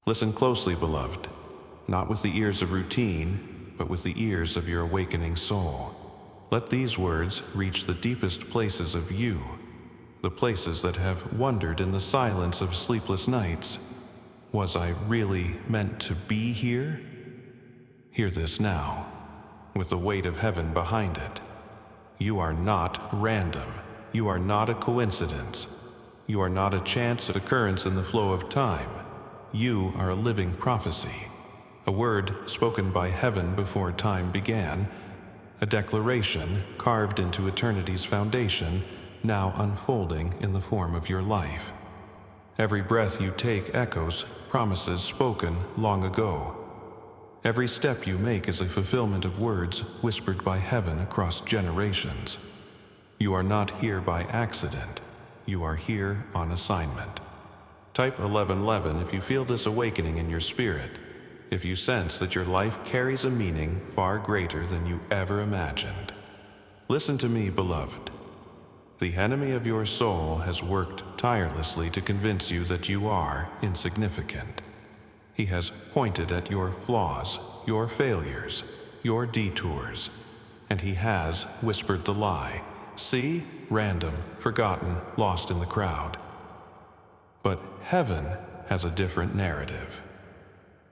Listen closely, beloved, not with the ears of routine, but with the ears of your awakening soul. Let these words reach the deepest places of you, the places that have wondered in the silence of sleepless nights. Was I really meant to be here? Hear this now, with the weight of heaven behind it. You are not random. You are not a coincidence. You are not a chance occurrence in the flow of time. You are a living prophecy, a word spoken by heaven before time began, a declaration carved into eternity's foundation, now unfolding in the form of your life. Every breath you take echoes promises spoken long ago. Every step you make is a fulfillment of words whispered by heaven across generations. You are not here by accident. You are here on assignment. Type 1111 if you feel this awakening in your spirit, if you sense that your life carries a meaning far greater than you ever imagined. Listen to me, beloved. The enemy of your soul has worked tirelessly to convince you that you are insignificant. He has pointed at your flaws, your failures, your detours, and he has whispered the lie. See, random, forgotten, lost in the crowd. But heaven has a different narrative.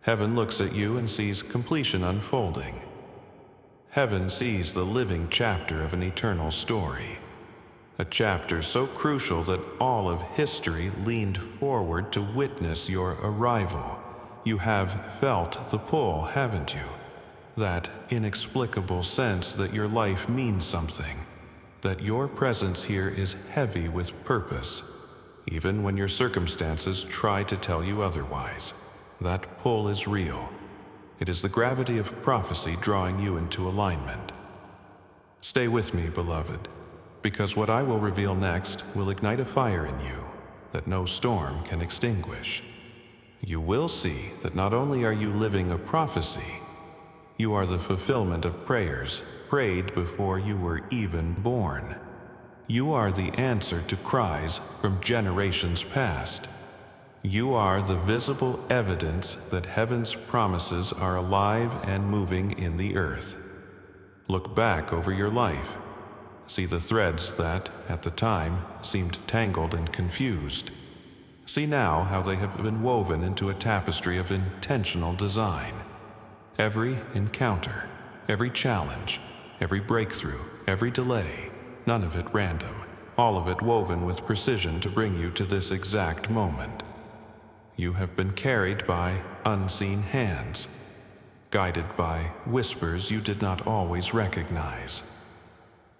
Heaven looks at you and sees completion unfolding. Heaven sees the living chapter of an eternal story. A chapter so crucial that all of history leaned forward to witness your arrival. You have felt the pull, haven't you? That inexplicable sense that your life means something, that your presence here is heavy with purpose, even when your circumstances try to tell you otherwise. That pull is real. It is the gravity of prophecy drawing you into alignment. Stay with me, beloved, because what I will reveal next will ignite a fire in you that no storm can extinguish. You will see that not only are you living a prophecy, you are the fulfillment of prayers prayed before you were even born. You are the answer to cries from generations past. You are the visible evidence that heaven's promises are alive and moving in the earth. Look back over your life. See the threads that, at the time, seemed tangled and confused. See now how they have been woven into a tapestry of intentional design. Every encounter, every challenge, every breakthrough, every delay, none of it random, all of it woven with precision to bring you to this exact moment. You have been carried by unseen hands, guided by whispers you did not always recognize,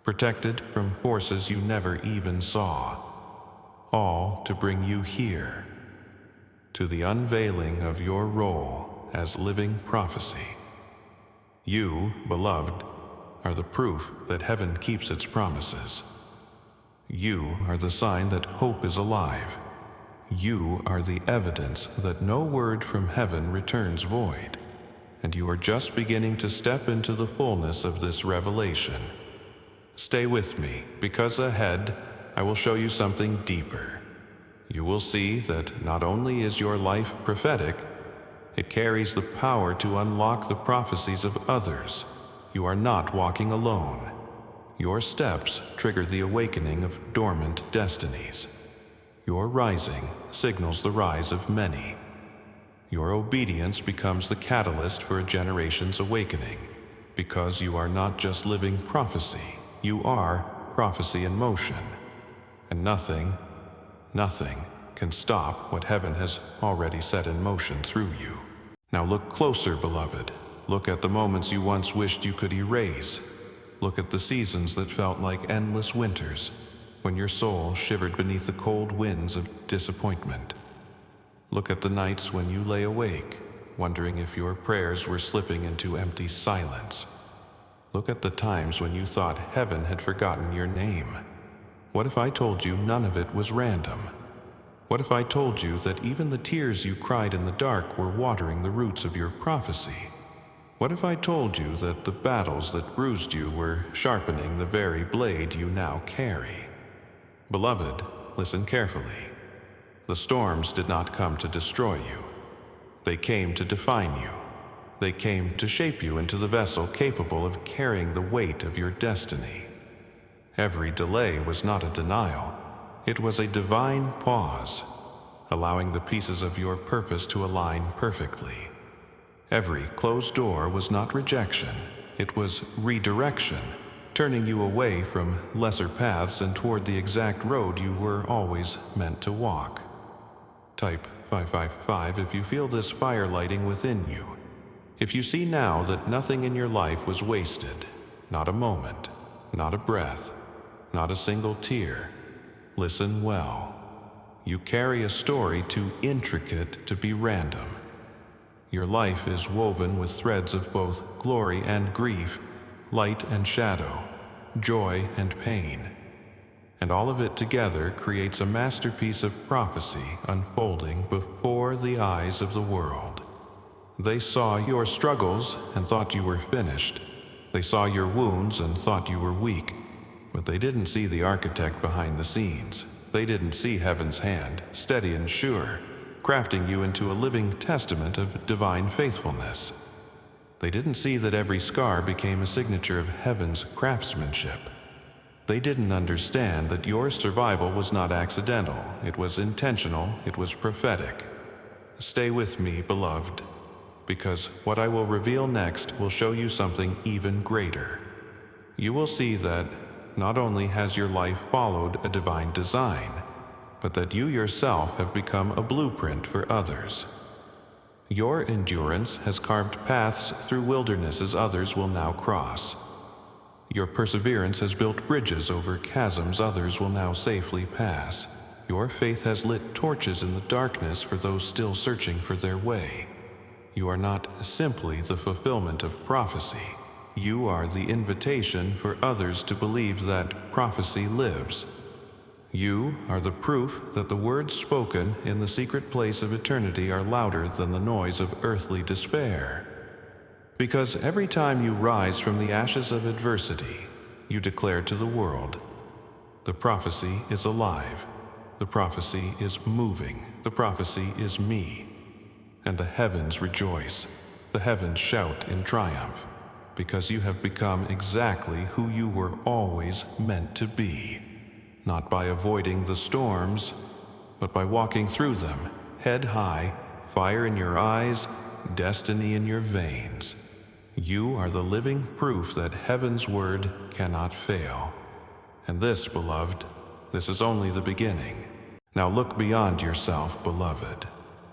protected from forces you never even saw, all to bring you here, to the unveiling of your role as living prophecy. You, beloved, are the proof that heaven keeps its promises. You are the sign that hope is alive. You are the evidence that no word from heaven returns void, and you are just beginning to step into the fullness of this revelation. Stay with me, because ahead I will show you something deeper. You will see that not only is your life prophetic, it carries the power to unlock the prophecies of others. You are not walking alone. Your steps trigger the awakening of dormant destinies. Your rising signals the rise of many. Your obedience becomes the catalyst for a generation's awakening, because you are not just living prophecy, you are prophecy in motion. And nothing can stop what heaven has already set in motion through you. Now look closer, beloved. Look at the moments you once wished you could erase. Look at the seasons that felt like endless winters, when your soul shivered beneath the cold winds of disappointment. Look at the nights when you lay awake, wondering if your prayers were slipping into empty silence. Look at the times when you thought heaven had forgotten your name. What if I told you none of it was random? What if I told you that even the tears you cried in the dark were watering the roots of your prophecy? What if I told you that the battles that bruised you were sharpening the very blade you now carry? Beloved, listen carefully. The storms did not come to destroy you. They came to define you. They came to shape you into the vessel capable of carrying the weight of your destiny. Every delay was not a denial. It was a divine pause, allowing the pieces of your purpose to align perfectly. Every closed door was not rejection. It was redirection, turning you away from lesser paths and toward the exact road you were always meant to walk. Type 555 if you feel this fire lighting within you. If you see now that nothing in your life was wasted, not a moment, not a breath, not a single tear, listen well. You carry a story too intricate to be random. Your life is woven with threads of both glory and grief, light and shadow, joy and pain. And all of it together creates a masterpiece of prophecy unfolding before the eyes of the world. They saw your struggles and thought you were finished. They saw your wounds and thought you were weak. But they didn't see the architect behind the scenes. They didn't see heaven's hand, steady and sure, crafting you into a living testament of divine faithfulness. They didn't see that every scar became a signature of heaven's craftsmanship. They didn't understand that your survival was not accidental. It was intentional. It was prophetic. Stay with me, beloved, because what I will reveal next will show you something even greater. You will see that not only has your life followed a divine design, but that you yourself have become a blueprint for others. Your endurance has carved paths through wildernesses others will now cross. Your perseverance has built bridges over chasms others will now safely pass. Your faith has lit torches in the darkness for those still searching for their way. You are not simply the fulfillment of prophecy. You are the invitation for others to believe that prophecy lives. You are the proof that the words spoken in the secret place of eternity are louder than the noise of earthly despair. Because every time you rise from the ashes of adversity, you declare to the world, the prophecy is alive, the prophecy is moving, the prophecy is me. And the heavens rejoice, the heavens shout in triumph, because you have become exactly who you were always meant to be. Not by avoiding the storms, but by walking through them, head high, fire in your eyes, destiny in your veins. You are the living proof that heaven's word cannot fail. And this, beloved, this is only the beginning. Now look beyond yourself, beloved.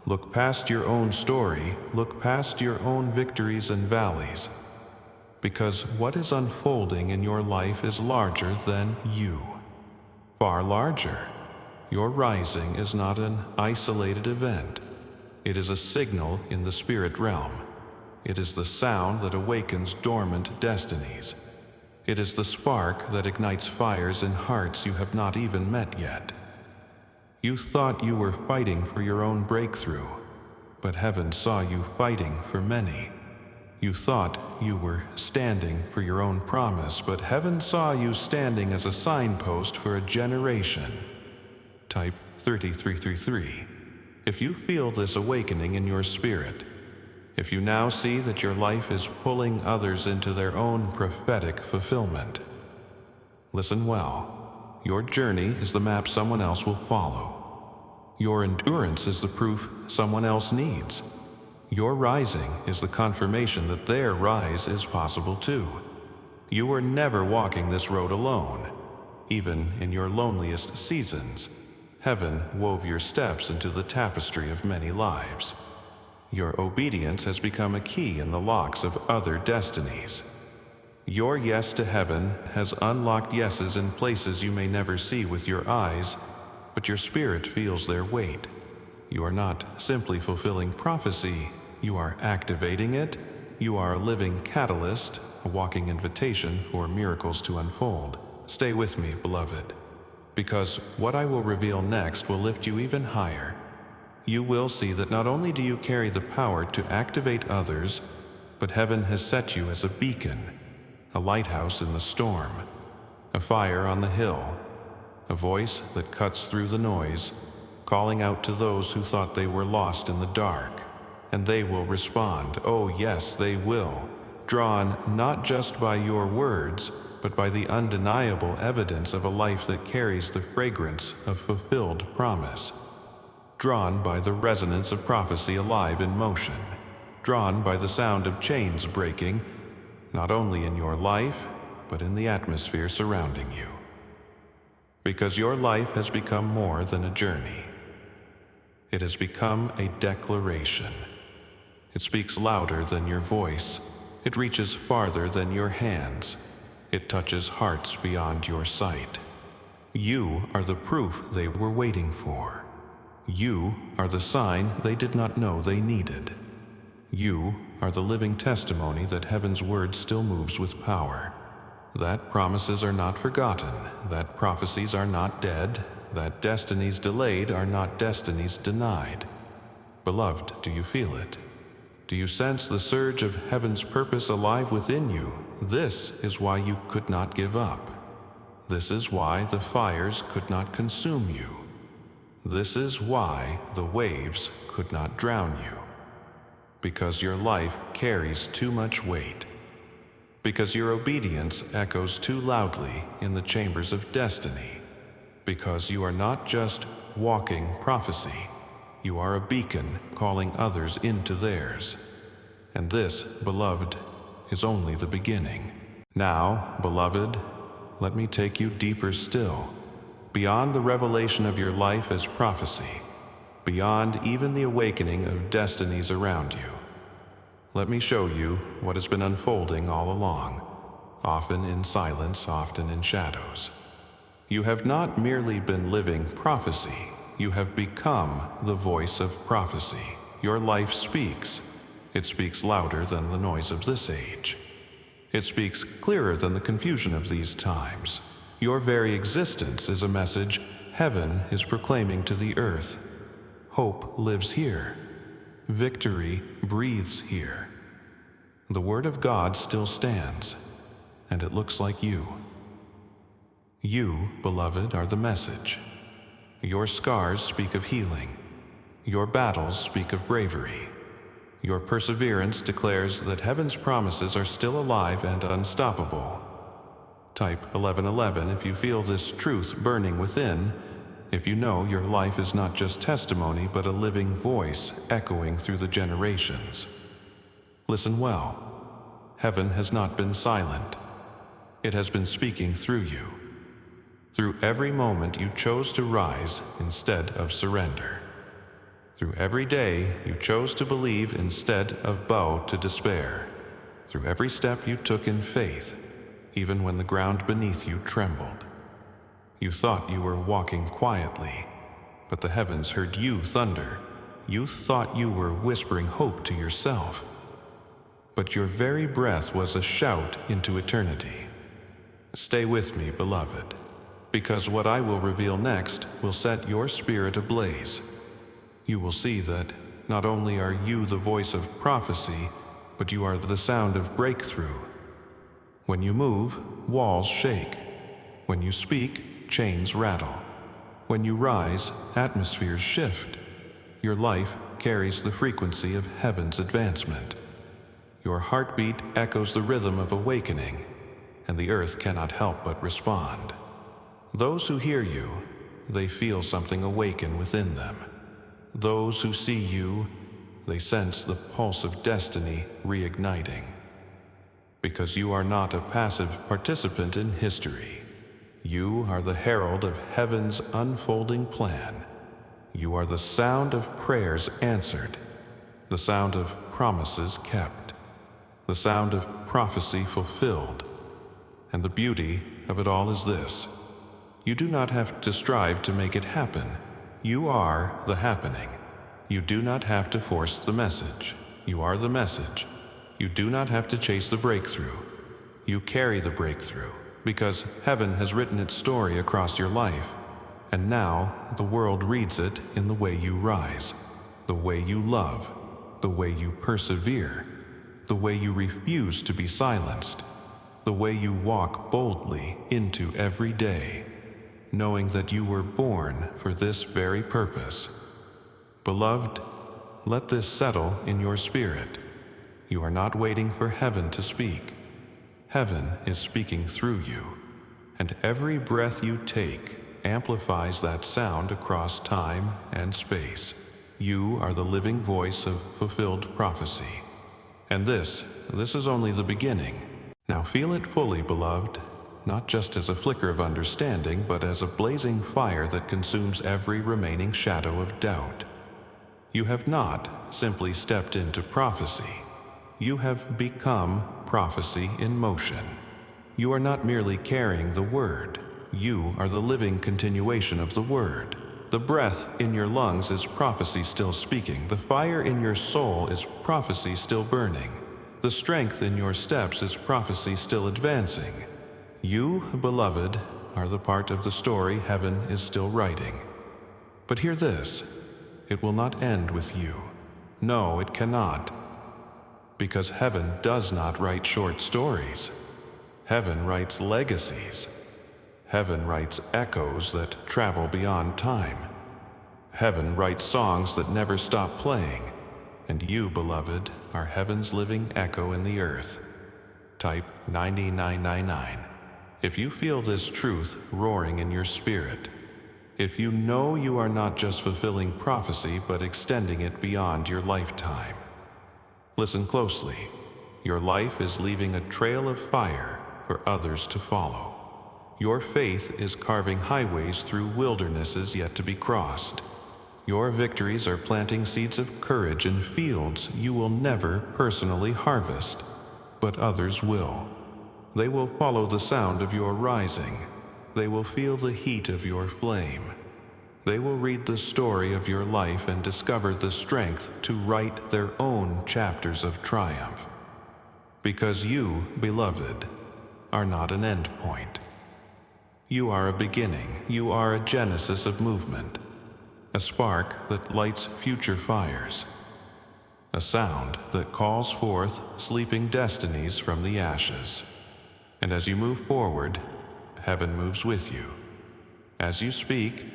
Look past your own story, look past your own victories and valleys, because what is unfolding in your life is larger than you. Far larger. Your rising is not an isolated event. It is a signal in the spirit realm. It is the sound that awakens dormant destinies. It is the spark that ignites fires in hearts you have not even met yet. You thought you were fighting for your own breakthrough, but heaven saw you fighting for many. You thought you were standing for your own promise, but heaven saw you standing as a signpost for a generation. Type 3333. If you feel this awakening in your spirit, if you now see that your life is pulling others into their own prophetic fulfillment, listen well. Your journey is the map someone else will follow. Your endurance is the proof someone else needs. Your rising is the confirmation that their rise is possible too. You are never walking this road alone. Even in your loneliest seasons, heaven wove your steps into the tapestry of many lives. Your obedience has become a key in the locks of other destinies. Your yes to heaven has unlocked yeses in places you may never see with your eyes, but your spirit feels their weight. You are not simply fulfilling prophecy, you are activating it. You are a living catalyst, a walking invitation for miracles to unfold. Stay with me, beloved, because what I will reveal next will lift you even higher. You will see that not only do you carry the power to activate others, but heaven has set you as a beacon, a lighthouse in the storm, a fire on the hill, a voice that cuts through the noise, calling out to those who thought they were lost in the dark. and they will respond. Oh yes, they will, drawn not just by your words, but by the undeniable evidence of a life that carries the fragrance of fulfilled promise. Drawn by the resonance of prophecy alive in motion. Drawn by the sound of chains breaking, not only in your life, but in the atmosphere surrounding you. Because your life has become more than a journey. It has become a declaration. It speaks louder than your voice. It reaches farther than your hands. It touches hearts beyond your sight. You are the proof they were waiting for. You are the sign they did not know they needed. You are the living testimony that heaven's word still moves with power. That promises are not forgotten, that prophecies are not dead, that destinies delayed are not destinies denied. Beloved, do you feel it? Do you sense the surge of heaven's purpose alive within you? This is why you could not give up. This is why the fires could not consume you. This is why the waves could not drown you. Because your life carries too much weight. Because your obedience echoes too loudly in the chambers of destiny. Because you are not just walking prophecy, you are a beacon calling others into theirs. And this, beloved, is only the beginning. Now, beloved, let me take you deeper still, beyond the revelation of your life as prophecy, beyond even the awakening of destinies around you. Let me show you what has been unfolding all along, often in silence, often in shadows. You have not merely been living prophecy, you have become the voice of prophecy. Your life speaks. It speaks louder than the noise of this age. It speaks clearer than the confusion of these times. Your very existence is a message heaven is proclaiming to the earth. Hope lives here. Victory breathes here. The word of God still stands, and it looks like you. You, beloved, are the message. Your scars speak of healing. Your battles speak of bravery. Your perseverance declares that heaven's promises are still alive and unstoppable. Type 1111 if you feel this truth burning within, if you know your life is not just testimony but a living voice echoing through the generations. Listen well. Heaven has not been silent. It has been speaking through you. Through every moment you chose to rise instead of surrender. Through every day you chose to believe instead of bow to despair. Through every step you took in faith, even when the ground beneath you trembled. You thought you were walking quietly, but the heavens heard you thunder. You thought you were whispering hope to yourself, but your very breath was a shout into eternity. Stay with me, beloved, because what I will reveal next will set your spirit ablaze. You will see that not only are you the voice of prophecy, but you are the sound of breakthrough. When you move, walls shake. When you speak, chains rattle. When you rise, atmospheres shift. Your life carries the frequency of heaven's advancement. Your heartbeat echoes the rhythm of awakening, and the earth cannot help but respond. Those who hear you, they feel something awaken within them. Those who see you, they sense the pulse of destiny reigniting. Because you are not a passive participant in history. You are the herald of heaven's unfolding plan. You are the sound of prayers answered, the sound of promises kept, the sound of prophecy fulfilled. And the beauty of it all is this: you do not have to strive to make it happen. You are the happening. You do not have to force the message. You are the message. You do not have to chase the breakthrough. You carry the breakthrough, because heaven has written its story across your life, and now the world reads it in the way you rise, the way you love, the way you persevere, the way you refuse to be silenced, the way you walk boldly into every day, knowing that you were born for this very purpose. Beloved, Let this settle in your spirit. You are not waiting for heaven to speak. Heaven is speaking through you, and every breath you take amplifies that sound across time and space. You are the living voice of fulfilled prophecy. And this is only the beginning. Now feel it fully, beloved, not just as a flicker of understanding, but as a blazing fire that consumes every remaining shadow of doubt. You have not simply stepped into prophecy. You have become prophecy in motion. You are not merely carrying the word. You are the living continuation of the word. The breath in your lungs is prophecy still speaking. The fire in your soul is prophecy still burning. The strength in your steps is prophecy still advancing. You, beloved, are the part of the story heaven is still writing. But hear this, it will not end with you. No, it cannot. Because heaven does not write short stories. Heaven writes legacies. Heaven writes echoes that travel beyond time. Heaven writes songs that never stop playing. And you, beloved, are heaven's living echo in the earth. Type 9999. If you feel this truth roaring in your spirit, if you know you are not just fulfilling prophecy but extending it beyond your lifetime. Listen closely. Your life is leaving a trail of fire for others to follow. Your faith is carving highways through wildernesses yet to be crossed. Your victories are planting seeds of courage in fields you will never personally harvest, but others will. They will follow the sound of your rising. They will feel the heat of your flame. They will read the story of your life and discover the strength to write their own chapters of triumph. Because you, beloved, are not an end point. You are a beginning. You are a genesis of movement, a spark that lights future fires, a sound that calls forth sleeping destinies from the ashes. And as you move forward, heaven moves with you. As you speak,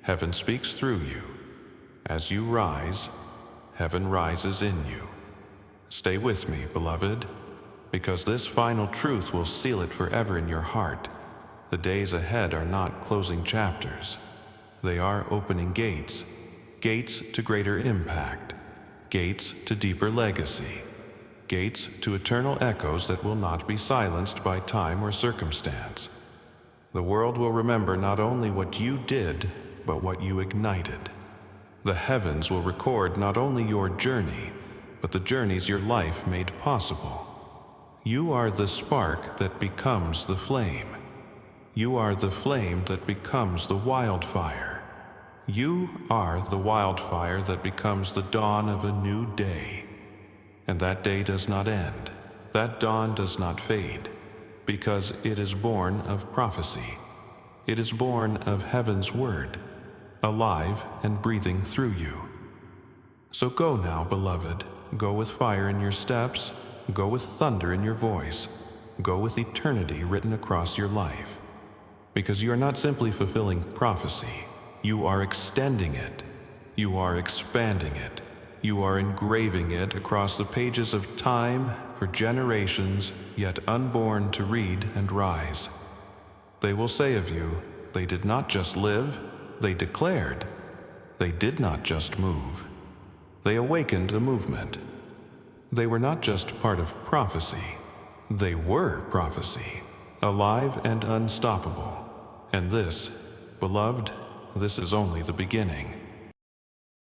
heaven speaks through you. As you rise, heaven rises in you. Stay with me, beloved, because this final truth will seal it forever in your heart. The days ahead are not closing chapters. They are opening gates, gates to greater impact, gates to deeper legacy, gates to eternal echoes that will not be silenced by time or circumstance. The world will remember not only what you did, but what you ignited. The heavens will record not only your journey, but the journeys your life made possible. You are the spark that becomes the flame. You are the flame that becomes the wildfire. You are the wildfire that becomes the dawn of a new day. And that day does not end. That dawn does not fade, because it is born of prophecy. It is born of heaven's word, alive and breathing through you. So go now, beloved. Go with fire in your steps. Go with thunder in your voice. Go with eternity written across your life. Because you are not simply fulfilling prophecy. You are extending it. You are expanding it. You are engraving it across the pages of time for generations yet unborn to read and rise. They will say of you, they did not just live, they declared. They did not just move. They awakened a movement. They were not just part of prophecy. They were prophecy, alive and unstoppable. And this, beloved, this is only the beginning.